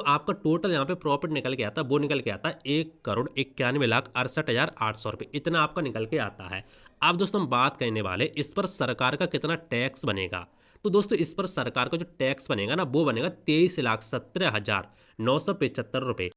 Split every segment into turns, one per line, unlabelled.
आपका टोटल यहाँ पे प्रॉफिट निकल के आता है, वो निकल के आता है 1,91,68,800 रुपये, इतना आपका निकल के आता है। अब दोस्तों हम बात करने वाले इस पर सरकार का कितना टैक्स बनेगा। तो दोस्तों इस पर सरकार का जो टैक्स बनेगा ना, वो बनेगा 23,17,975 रुपये।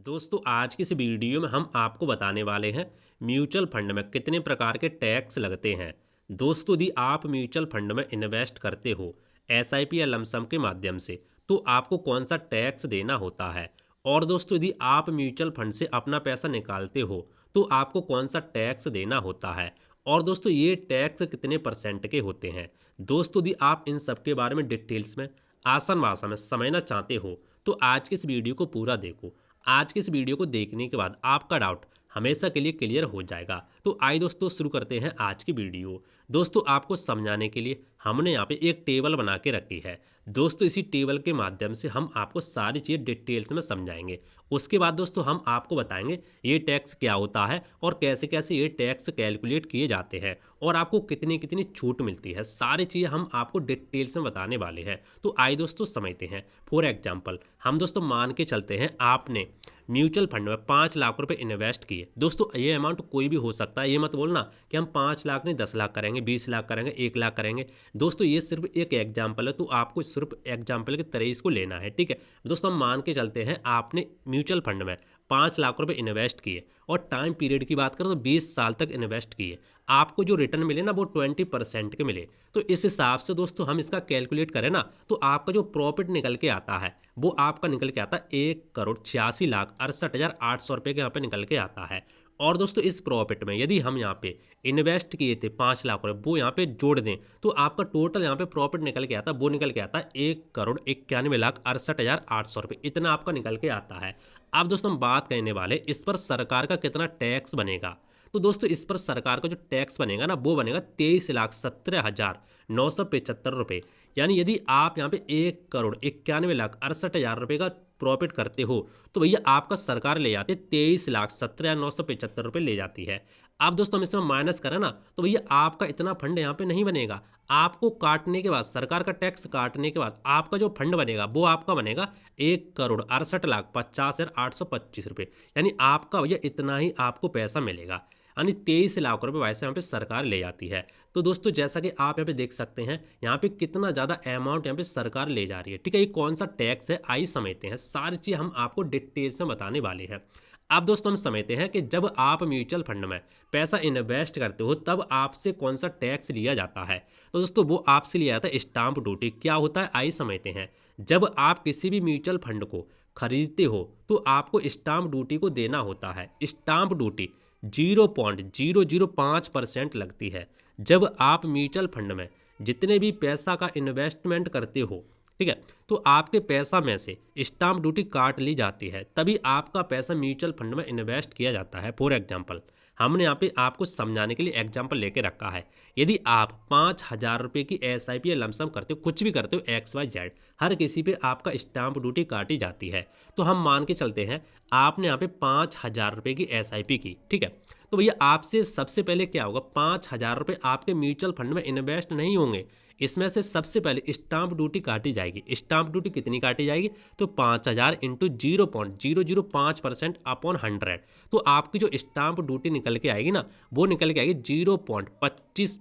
दोस्तों आज की इस वीडियो में हम आपको बताने वाले हैं म्यूचुअल फंड में कितने प्रकार के टैक्स लगते हैं। दोस्तों यदि आप म्यूचुअल फंड में इन्वेस्ट करते हो एसआईपी या लमसम के माध्यम से, तो आपको कौन सा टैक्स देना होता है। और दोस्तों यदि आप म्यूचुअल फंड से अपना पैसा निकालते हो तो आपको कौन सा टैक्स देना होता है। और दोस्तों ये टैक्स कितने परसेंट के होते हैं। दोस्तों यदि आप इन सब के बारे में डिटेल्स में आसान भाषा में समझना चाहते हो तो आज के इस वीडियो को पूरा देखो। आज के इस वीडियो को देखने के बाद आपका डाउट हमेशा के लिए क्लियर हो जाएगा। तो आइए दोस्तों शुरू करते हैं आज की वीडियो। दोस्तों आपको समझाने के लिए हमने यहाँ पे एक टेबल बना के रखी है। दोस्तों इसी टेबल के माध्यम से हम आपको सारी चीज़ें डिटेल्स में समझाएंगे। उसके बाद दोस्तों हम आपको बताएंगे ये टैक्स क्या होता है और कैसे कैसे ये टैक्स कैलकुलेट किए जाते हैं और आपको कितनी कितनी छूट मिलती है। सारी चीज़ें हम आपको डिटेल्स में बताने वाले हैं। तो आइए दोस्तों समझते हैं। फॉर एग्जाम्पल हम दोस्तों मान के चलते हैं आपने म्यूचुअल फंड में 5 लाख रुपए इन्वेस्ट किए। दोस्तों ये अमाउंट कोई भी हो सकता है, ये मत बोलना कि हम 5 लाख नहीं 10 लाख करेंगे, 20 लाख करेंगे, 1 लाख करेंगे। दोस्तों ये सिर्फ एक एग्जाम्पल है, तो आपको सिर्फ एग्जाम्पल के तरह इसको लेना है, ठीक है। दोस्तों हम मान के चलते हैं आपने म्यूचुअल फंड में 5 लाख रुपए इन्वेस्ट किए और टाइम पीरियड की बात करें तो 20 साल तक इन्वेस्ट किए। आपको जो रिटर्न मिले ना वो 20% के मिले। तो इस हिसाब से दोस्तों हम इसका कैलकुलेट करें ना तो आपका जो प्रॉफिट निकल के आता है वो आपका निकल के आता है 1,86,68,800 रुपये के यहाँ पे निकल के आता है। और दोस्तों इस प्रॉफिट में यदि हम यहाँ पे इन्वेस्ट किए थे 5 लाख रुपये, वो यहाँ पे जोड़ दें तो आपका टोटल यहाँ पे प्रॉफिट निकल के आता है, वो निकल के आता है 1,91,68,800 रुपये, इतना आपका निकल के आता है। अब दोस्तों हम बात करने वाले इस पर सरकार का कितना टैक्स बनेगा। तो दोस्तों इस पर सरकार का जो टैक्स बनेगा ना वो बनेगा 23,17,975 रुपये। यानी यदि आप यहाँ पे 1,91,68,000 रुपये का प्रॉफिट करते हो तो भैया आपका सरकार ले जाती है 23,17,975 रुपये ले जाती है। अब दोस्तों हम इसमें माइनस करें ना तो भैया आपका इतना फंड यहाँ पे नहीं बनेगा। आपको काटने के बाद सरकार का टैक्स काटने के बाद आपका जो फंड बनेगा वो आपका बनेगा 1,68,50,825 रुपये। यानी आपका भैया इतना ही आपको पैसा मिलेगा। यानी 23 लाख रुपए वैसे यहाँ पे सरकार ले जाती है। तो दोस्तों जैसा कि आप यहाँ पे देख सकते हैं यहाँ पे कितना ज़्यादा अमाउंट यहाँ पे सरकार ले जा रही है, ठीक है। ये कौन सा टैक्स है आइए समझते हैं। सारी चीज़ हम आपको डिटेल से बताने वाले हैं। अब दोस्तों हम समझते हैं कि जब आप म्यूचुअल फंड में पैसा इन्वेस्ट करते हो तब आपसे कौन सा टैक्स लिया जाता है। तो दोस्तों वो आपसे लिया जाता है स्टाम्प ड्यूटी। क्या होता है आइए समझते हैं। जब आप किसी भी म्यूचुअल फंड को खरीदते हो तो आपको स्टाम्प ड्यूटी को देना होता है। स्टाम्प ड्यूटी 0.005% लगती है। जब आप म्यूचुअल फंड में जितने भी पैसा का इन्वेस्टमेंट करते हो, ठीक है, तो आपके पैसा में से स्टाम्प ड्यूटी काट ली जाती है, तभी आपका पैसा म्यूचुअल फंड में इन्वेस्ट किया जाता है। फॉर एग्जांपल हमने यहाँ पे आपको समझाने के लिए एग्जांपल लेके रखा है। यदि आप 5,000 रुपये की एसआईपी या लमसम करते हो, कुछ भी करते हो XYZ, हर किसी पे आपका स्टाम्प ड्यूटी काटी जाती है। तो हम मान के चलते हैं आपने यहाँ पे 5,000 रुपये की एसआईपी की, ठीक है। तो भैया आपसे सबसे पहले क्या होगा, 5,000 रुपये आपके म्यूचुअल फंड में इन्वेस्ट नहीं होंगे। इसमें से सबसे पहले स्टाम्प ड्यूटी काटी जाएगी। स्टाम्प ड्यूटी कितनी काटी जाएगी, तो 5,000 इंटू 0.005% अपॉन 100। तो आपकी जो स्टाम्प ड्यूटी निकल के आएगी ना वो निकल के आएगी 0.25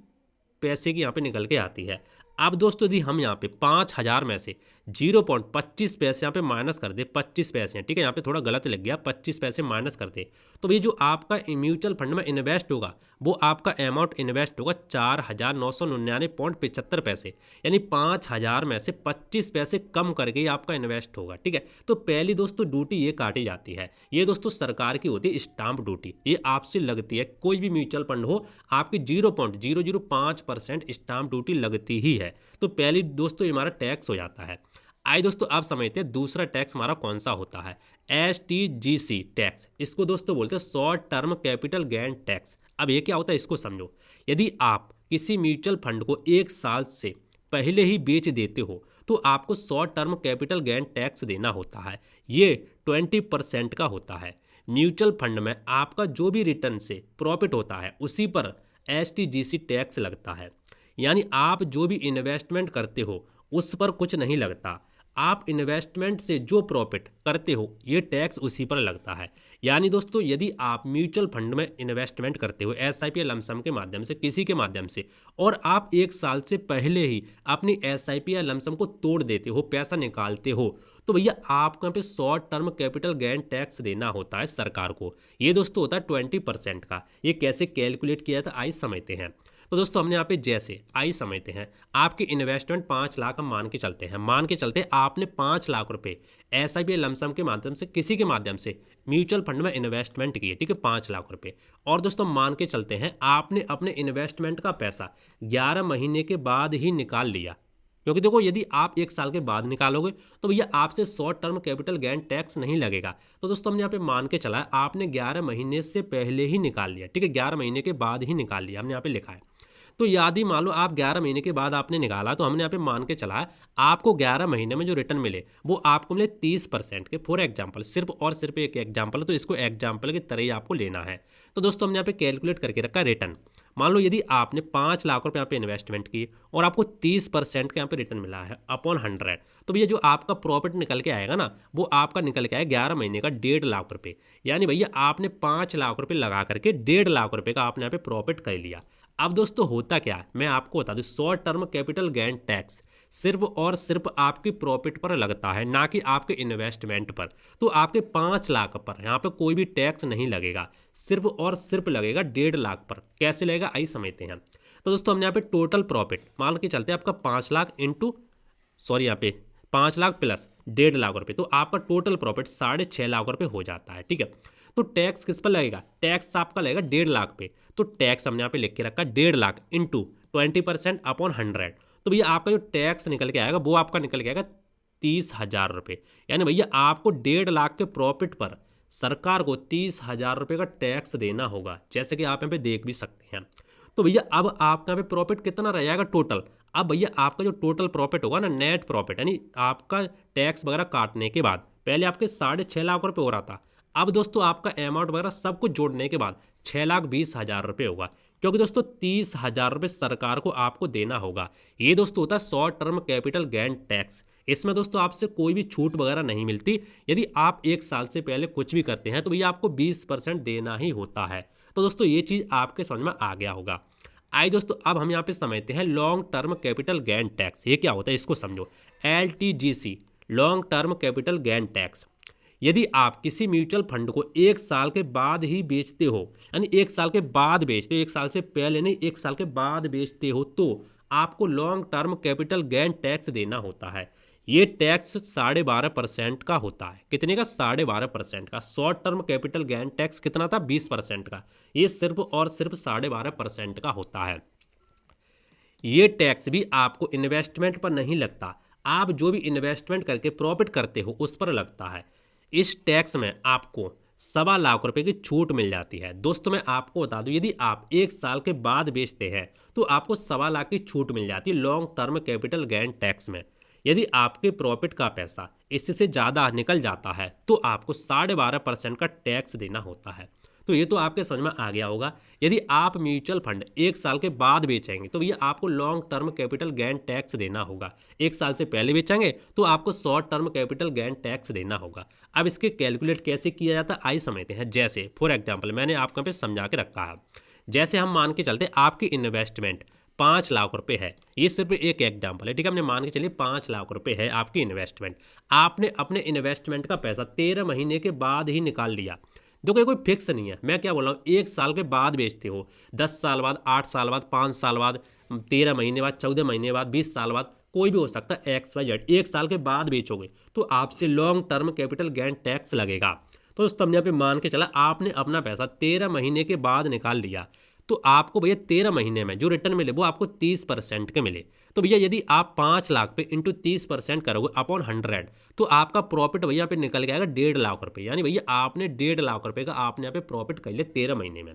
पैसे की यहाँ पे निकल के आती है। अब दोस्तों यदि हम यहाँ पे 5,000 में से 0.25 पैसे यहाँ पे माइनस कर दे, 25 पैसे हैं, ठीक है, यहाँ पे थोड़ा गलत लग गया, 25 पैसे माइनस कर दे, तो ये जो आपका म्यूचुअल फंड में इन्वेस्ट होगा वो आपका अमाउंट इन्वेस्ट होगा 4,999.75 पैसे। यानी 5,000 में से 25 पैसे कम करके ही आपका इन्वेस्ट होगा, ठीक है। तो पहली दोस्तों ड्यूटी ये काटी जाती है। ये दोस्तों सरकार की होती है स्टाम्प ड्यूटी, ये आपसे लगती है। कोई भी म्यूचुअल फंड हो आपकी 0.005% स्टाम्प ड्यूटी लगती ही है। तो पहली दोस्तों ये हमारा टैक्स हो जाता है। आइए दोस्तों आप समझते हैं दूसरा टैक्स हमारा कौन सा होता है। STGC टैक्स, इसको दोस्तों बोलते हैं short term capital gain tax. अब ये क्या होता है इसको समझो। यदि आप किसी म्यूचुअल फंड को 1 साल से पहले ही बेच देते हो तो आपको short term capital gain tax देना होता है। ये 20% का होता है। म्यूचुअल फंड में आपका जो भी रिटर्न से प्रॉफिट होता है उसी पर STGC टैक्स लगता है। यानी आप जो भी इन्वेस्टमेंट करते हो उस पर कुछ नहीं लगता। आप इन्वेस्टमेंट से जो प्रॉफिट करते हो ये टैक्स उसी पर लगता है। यानी दोस्तों यदि आप म्यूचुअल फंड में इन्वेस्टमेंट करते हो एसआईपी या लमसम के माध्यम से, किसी के माध्यम से, और आप 1 साल से पहले ही अपनी एसआईपी या लमसम को तोड़ देते हो, पैसा निकालते हो, तो भैया आपको यहाँ पे short term capital gain tax देना होता है सरकार को। ये दोस्तों होता है 20% का। ये कैसे कैलकुलेट किया था आइए समझते हैं। तो दोस्तों हमने यहाँ पे जैसे आइए समझते हैं, आपकी इन्वेस्टमेंट 5 लाख हम मान के चलते हैं, मान के चलते आपने 5 लाख रुपए एसआईपी लमसम के माध्यम से, किसी के माध्यम से म्यूचुअल फंड में इन्वेस्टमेंट किए, ठीक है, 5 लाख रुपए। और दोस्तों मान के चलते हैं आपने अपने इन्वेस्टमेंट का पैसा 11 महीने के बाद ही निकाल लिया, क्योंकि देखो यदि आप 1 साल के बाद निकालोगे तो भैया आपसे short term capital gain tax नहीं लगेगा। तो दोस्तों हमने यहाँ पे मान के चला है आपने 11 महीने से पहले ही निकाल लिया, ठीक है, 11 महीने के बाद ही निकाल लिया, हमने यहाँ पे लिखा है। तो यदि मान लो आप 11 महीने के बाद आपने निकाला, तो हमने यहाँ पे मान के चला है आपको 11 महीने में जो रिटर्न मिले वो आपको मिले 30% के। फॉर एग्जाम्पल, सिर्फ और सिर्फ एक एग्जाम्पल है, तो इसको एग्जाम्पल की तरह ही आपको लेना है। तो दोस्तों हमने यहाँ पे कैलकुलेट करके रखा रिटर्न। मान लो यदि आपने 5 लाख रुपये यहाँ पे इन्वेस्टमेंट की और आपको 30% का यहाँ पे रिटर्न मिला है अपॉन 100, तो भैया जो आपका प्रॉफिट निकल के आएगा ना, वो आपका निकल के आएगा 11 महीने का 1.5 लाख रुपये। यानी भैया आपने 5 लाख रुपये लगा करके 1.5 लाख रुपये का आपने यहाँ पे प्रॉफिट कर लिया। अब दोस्तों होता क्या है मैं आपको बता दूं, short term capital gain tax सिर्फ और सिर्फ आपकी प्रॉफिट पर लगता है, ना कि आपके इन्वेस्टमेंट पर। तो आपके 5 लाख पर यहाँ पे कोई भी टैक्स नहीं लगेगा, सिर्फ और सिर्फ लगेगा 1.5 लाख पर। कैसे लगेगा आइए समझते हैं। तो दोस्तों हमने यहाँ पे टोटल प्रॉफिट मान के चलते हैं आपका 5 लाख इंटू यहाँ पे 5 लाख प्लस 1.5 लाख रुपये, तो आपका टोटल प्रॉफिट 6.5 लाख रुपये हो जाता है, ठीक है। तो टैक्स किस पर लगेगा, टैक्स आपका लगेगा 1.5 लाख पे। तो टैक्स हमने यहाँ पे लिख के रखा 1.5 लाख इंटू 20% अपॉन 100, तो भैया आपका जो टैक्स निकल के आएगा वो आपका निकल के आएगा 30,000 रुपये। यानी भैया आपको 1.5 लाख के प्रॉफिट पर सरकार को 30,000 रुपये का टैक्स देना होगा, जैसे कि आप यहाँ पे देख भी सकते हैं। तो भैया अब आपका यहाँ पे प्रॉफिट कितना रह जाएगा टोटल। अब भैया आपका जो टोटल प्रॉफिट होगा ना, नेट प्रॉफिट, यानी आपका टैक्स वगैरह काटने के बाद, पहले आपके 6.5 लाख रुपये हो रहा था, अब दोस्तों आपका अमाउंट वगैरह सब कुछ जोड़ने के बाद 6,20,000 रुपये होगा, क्योंकि दोस्तों 30,000 रुपये सरकार को आपको देना होगा। ये दोस्तों होता है short term capital gain tax. इसमें दोस्तों आपसे कोई भी छूट वगैरह नहीं मिलती। यदि आप 1 साल से पहले कुछ भी करते हैं तो भैया आपको 20% देना ही होता है। तो दोस्तों ये चीज़ आपके समझ में आ गया होगा। आइए दोस्तों अब हम यहाँ पे समझते हैं long term capital gain tax. ये क्या होता है इसको समझो। LTGC, long term capital gain tax. यदि आप किसी म्यूचुअल फंड को 1 साल के बाद ही बेचते हो, यानी 1 साल के बाद बेचते हो, 1 साल से पहले नहीं, 1 साल के बाद बेचते हो, तो आपको long term capital gain tax देना होता है। ये टैक्स 12.5% का होता है। कितने का, 12.5% का। Short term capital gain tax कितना था, 20% का। ये सिर्फ और सिर्फ 12.5% का होता है। ये टैक्स भी आपको इन्वेस्टमेंट पर नहीं लगता, आप जो भी इन्वेस्टमेंट करके प्रॉफिट करते हो उस पर लगता है। इस टैक्स में आपको 1.25 लाख रुपए की छूट मिल जाती है। दोस्तों मैं आपको बता दूं, यदि आप 1 साल के बाद बेचते हैं तो आपको 1.25 लाख की छूट मिल जाती है long term capital gain tax में। यदि आपके प्रॉफिट का पैसा इससे ज़्यादा निकल जाता है तो आपको 12.5% का टैक्स देना होता है। तो ये तो आपके समझ में आ गया होगा। यदि आप म्यूचुअल फंड 1 साल के बाद बेचेंगे तो ये आपको long term capital gain tax देना होगा। 1 साल से पहले बेचेंगे तो आपको short term capital gain tax देना होगा। अब इसके कैलकुलेट कैसे किया जाता है आइए समझते हैं। जैसे फॉर एग्जाम्पल मैंने आपको यहाँ पे समझा के रखा है। जैसे हम मान के चलते आपकी इन्वेस्टमेंट 5 लाख रुपए है, ये सिर्फ एक एग्जाम्पल है, ठीक है। हमने मान के चलिए 5 लाख रुपए है आपकी इन्वेस्टमेंट। आपने अपने इन्वेस्टमेंट का पैसा 13 महीने के बाद ही निकाल लिया। देखो ये कोई फिक्स नहीं है, मैं क्या बोल रहा हूँ, 1 साल के बाद बेचते हो, 10 साल बाद, 8 साल बाद, 5 साल बाद, 13 महीने बाद, 14 महीने बाद, 20 साल बाद, कोई भी हो सकता है, XYZ। 1 साल के बाद बेचोगे तो आपसे long term capital gain tax लगेगा। तो दोस्तों हमने यहाँ पे मान के चला आपने अपना पैसा 13 महीने के बाद निकाल लिया, तो आपको भैया 13 महीने में जो रिटर्न मिले वो आपको 30% के मिले। तो भैया यदि आप 5 लाख पे इंटू 30% करोगे अपॉन 100, तो आपका प्रॉफिट भैया पे निकल के आएगा 1.5 लाख रुपये। यानी भैया आपने 1.5 लाख रुपये का आपने यहाँ पे प्रॉफिट कर लिया 13 महीने में।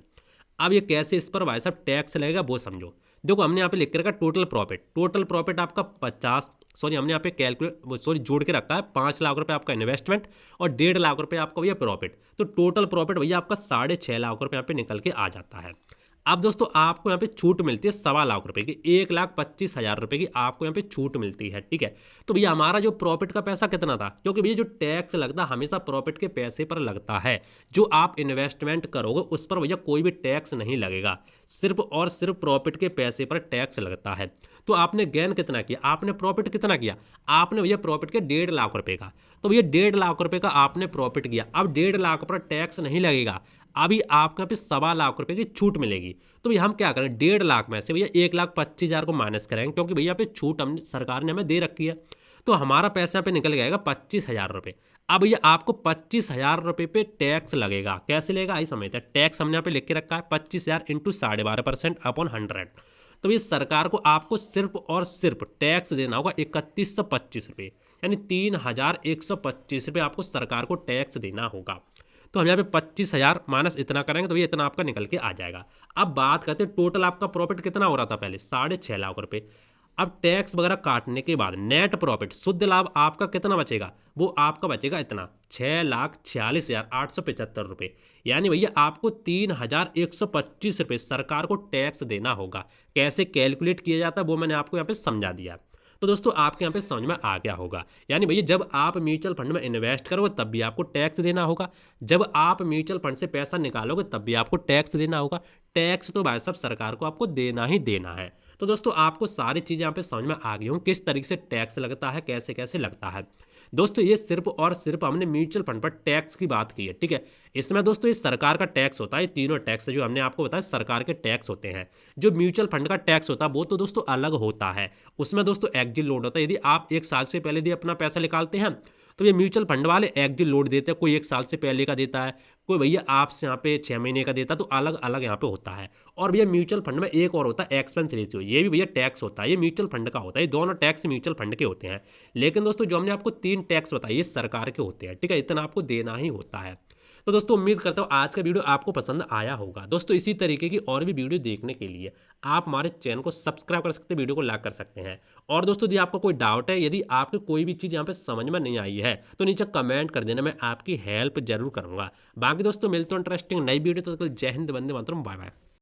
अब ये कैसे इस पर भाई साहब टैक्स लगेगा वो समझो। देखो हमने यहाँ पे लिख के रखा टोटल प्रॉफिट। टोटल प्रॉफिट आपका 50, हमने यहाँ पे जोड़ के रखा है 5 लाख रुपये आपका इन्वेस्टमेंट और 1.5 लाख रुपये आपका भैया प्रॉफिट। तो टोटल प्रॉफिट भैया आपका 6.5 लाख रुपये यहाँ पे निकल के आ जाता है। अब दोस्तों आपको यहाँ पे छूट मिलती है 1.25 लाख रुपए की, 1,25,000 रुपए की आपको यहाँ पे छूट मिलती है। ठीक है, तो भैया हमारा जो प्रॉफिट का पैसा कितना था, क्योंकि भैया जो टैक्स लगता हमेशा प्रॉफिट के पैसे पर लगता है, जो आप इन्वेस्टमेंट करोगे उस पर भैया कोई भी टैक्स नहीं लगेगा, सिर्फ और सिर्फ प्रॉफिट के पैसे पर टैक्स लगता है। तो आपने गेन कितना किया, आपने प्रॉफिट कितना किया, आपने भैया प्रॉफिट के 1.5 लाख रुपए का, तो भैया 1.5 लाख रुपए का आपने प्रॉफिट किया। अब 1.5 लाख पर टैक्स नहीं लगेगा, अभी आपको यहाँ पे 1.25 लाख रुपए की छूट मिलेगी। तो भैया हम क्या करें, 1.5 लाख में से भैया 1,25,000 को माइनस करेंगे, क्योंकि भैया पे छूट हम सरकार ने हमें दे रखी है, तो हमारा पैसा यहाँ पे निकल जाएगा 25,000 रुपये। अब भैया आपको 25,000 रुपये पे टैक्स लगेगा, कैसे लगेगा आई समझते हैं। टैक्स हमने यहाँ पे लिख के रखा है 25,000 इंटू 12.5% अपॉन 100। तो ये सरकार को आपको सिर्फ और सिर्फ टैक्स देना होगा 3,125 रुपये, यानी 3,125 रुपये आपको सरकार को टैक्स देना होगा। तो हम यहाँ पे 25,000 माइनस इतना करेंगे तो ये इतना आपका निकल के आ जाएगा। अब बात करते हैं टोटल आपका प्रॉफिट कितना हो रहा था पहले, 6.5 लाख रुपये। अब टैक्स वगैरह काटने के बाद नेट प्रॉफिट शुद्ध लाभ आपका कितना बचेगा, वो आपका बचेगा इतना 6,46,875 रुपये, यानी भैया आपको 3,125 रुपये सरकार को टैक्स देना होगा। कैसे कैलकुलेट किया जाता है वो मैंने आपको यहाँ पे समझा दिया। तो दोस्तों आपके यहाँ पे समझ में आ गया होगा, यानी भैया जब आप म्यूचुअल फंड में इन्वेस्ट करोगे तब भी आपको टैक्स देना होगा, जब आप म्यूचुअल फंड से पैसा निकालोगे तब भी आपको टैक्स देना होगा। टैक्स तो भाई साहब सरकार को आपको देना ही देना है। तो दोस्तों आपको सारी चीज़ें यहाँ पे समझ में आ गई हों, किस तरीके से टैक्स लगता है, कैसे कैसे लगता है। दोस्तों ये सिर्फ और सिर्फ हमने म्यूचुअल फंड पर टैक्स की बात की है, ठीक है। इसमें दोस्तों ये सरकार का टैक्स होता है, ये तीनों टैक्स जो हमने आपको बताया सरकार के टैक्स होते हैं। जो म्यूचुअल फंड का टैक्स होता है वो तो दोस्तों अलग होता है, उसमें दोस्तों एग्जिट लोड होता है। यदि आप 1 साल से पहले यदि अपना पैसा निकालते हैं तो ये म्यूचुअल फंड वाले एग्जिट लोड देते हैं, कोई 1 साल से पहले का देता है, कोई भैया आपसे यहाँ पे 6 महीने का देता है, तो अलग अलग यहाँ पे होता है। और भैया म्यूचुअल फंड में एक और होता है एक्सपेंस रेशियो, ये भी भैया टैक्स होता है, ये म्यूचुअल फंड का होता है। ये दोनों टैक्स म्यूचुअल फंड के होते हैं, लेकिन दोस्तों जो हमने आपको 3 टैक्स बताए ये सरकार के होते हैं, ठीक है। इतना आपको देना ही होता है। तो दोस्तों उम्मीद करता हूँ आज का वीडियो आपको पसंद आया होगा। दोस्तों इसी तरीके की और भी वीडियो देखने के लिए आप हमारे चैनल को सब्सक्राइब कर सकते हैं, वीडियो को लाइक कर सकते हैं। और दोस्तों यदि आपको कोई डाउट है, यदि आपको कोई भी चीज़ यहाँ पे समझ में नहीं आई है तो नीचे कमेंट कर देना, मैं आपकी हेल्प जरूर करूँगा। बाकी दोस्तों मिलते हैं इंटरेस्टिंग नई वीडियो, तो जय हिंद, वंदे मातरम, बाय बाय।